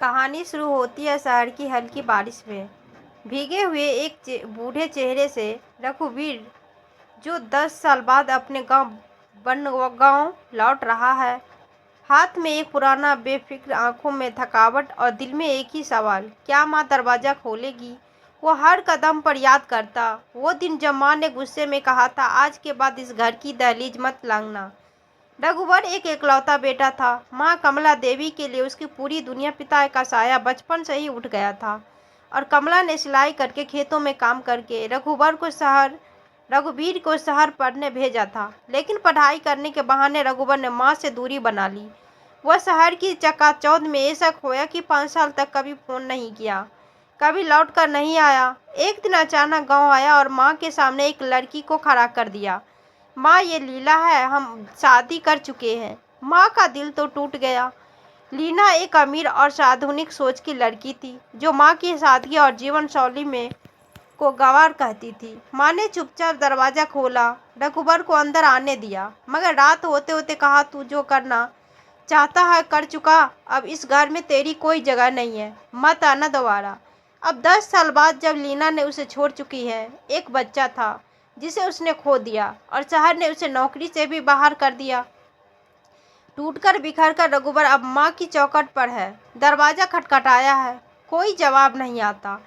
कहानी शुरू होती है शहर की हल्की बारिश में। भीगे हुए एक बूढ़े चेहरे से रघुवीर, जो 10 साल बाद अपने गांव लौट रहा है। हाथ में एक पुराना बेफिक्र, आंखों में थकावट और दिल में एक ही सवाल, क्या माँ दरवाज़ा खोलेगी। वो हर कदम पर याद करता वो दिन जब माँ ने गुस्से में कहा था, आज के बाद इस घर की दहलीज मत लांघना। रघुवर एक एकलौता बेटा था। माँ कमला देवी के लिए उसकी पूरी दुनिया। पिता का साया बचपन से ही उठ गया था और कमला ने सिलाई करके, खेतों में काम करके रघुवीर को शहर पढ़ने भेजा था। लेकिन पढ़ाई करने के बहाने रघुवर ने माँ से दूरी बना ली। वह शहर की चकाचौंध में ऐसा खोया कि 5 साल तक कभी फोन नहीं किया, कभी लौट कर नहीं आया। एक दिन अचानक गाँव आया और माँ के सामने एक लड़की को खड़ा कर दिया। माँ, ये लीला है, हम शादी कर चुके हैं। माँ का दिल तो टूट गया। लीना एक अमीर और आधुनिक सोच की लड़की थी, जो माँ की सादगी और जीवन शैली में को गवार कहती थी। माँ ने चुपचाप दरवाज़ा खोला, रघुवर को अंदर आने दिया, मगर रात होते होते कहा, तू जो करना चाहता है कर चुका, अब इस घर में तेरी कोई जगह नहीं है, मत आना दोबारा। अब 10 साल बाद जब लीना ने उसे छोड़ चुकी है, एक बच्चा था जिसे उसने खो दिया और शहर ने उसे नौकरी से भी बाहर कर दिया। टूटकर बिखर कर रघुवर अब माँ की चौखट पर है। दरवाज़ा खटखटाया है, कोई जवाब नहीं आता।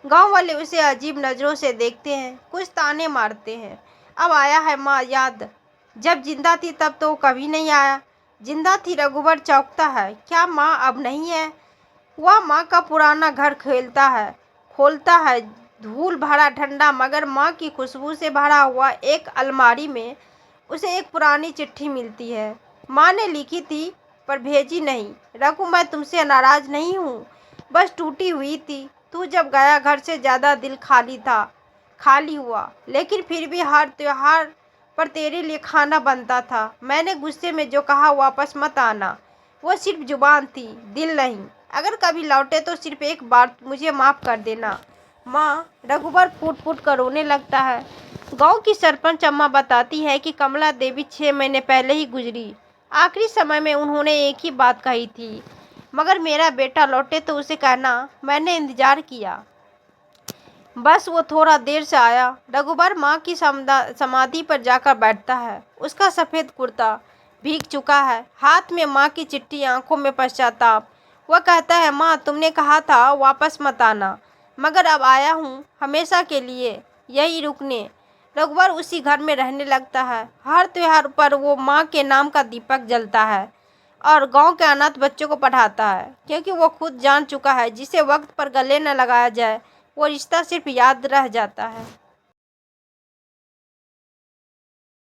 गांव वाले उसे अजीब नज़रों से देखते हैं, कुछ ताने मारते हैं। अब आया है माँ याद, जब जिंदा थी तब तो कभी नहीं आया। जिंदा थी, रघुवर चौंकता है, क्या माँ अब नहीं है। वह माँ का पुराना घर खोलता है, धूल भरा ठंडा, मगर माँ की खुशबू से भरा हुआ। एक अलमारी में उसे एक पुरानी चिट्ठी मिलती है। माँ ने लिखी थी पर भेजी नहीं। रघु, मैं तुमसे नाराज नहीं हूँ, बस टूटी हुई थी। तू जब गया घर से ज़्यादा दिल खाली हुआ, लेकिन फिर भी हर त्योहार पर तेरे लिए खाना बनता था। मैंने गुस्से में जो कहा, वापस मत आना, वो सिर्फ जुबान थी, दिल नहीं। अगर कभी लौटे तो सिर्फ एक बार मुझे माफ़ कर देना माँ। रघुवर फूट फूट कर रोने लगता है। गांव की सरपंच अम्मा बताती है कि कमला देवी 6 महीने पहले ही गुजरी। आखिरी समय में उन्होंने एक ही बात कही थी, मगर मेरा बेटा लौटे तो उसे कहना, मैंने इंतजार किया, बस वो थोड़ा देर से आया। रघुवर माँ की समाधि पर जाकर बैठता है। उसका सफ़ेद कुर्ता भीग चुका है, हाथ में माँ की चिट्ठी, आंखों में पश्चाताप। वह कहता है, माँ तुमने कहा था वापस मत आना, मगर अब आया हूँ हमेशा के लिए, यही रुकने। रघुवर उसी घर में रहने लगता है। हर त्योहार पर वो माँ के नाम का दीपक जलता है और गांव के अनाथ बच्चों को पढ़ाता है, क्योंकि वो खुद जान चुका है, जिसे वक्त पर गले न लगाया जाए वो रिश्ता सिर्फ याद रह जाता है।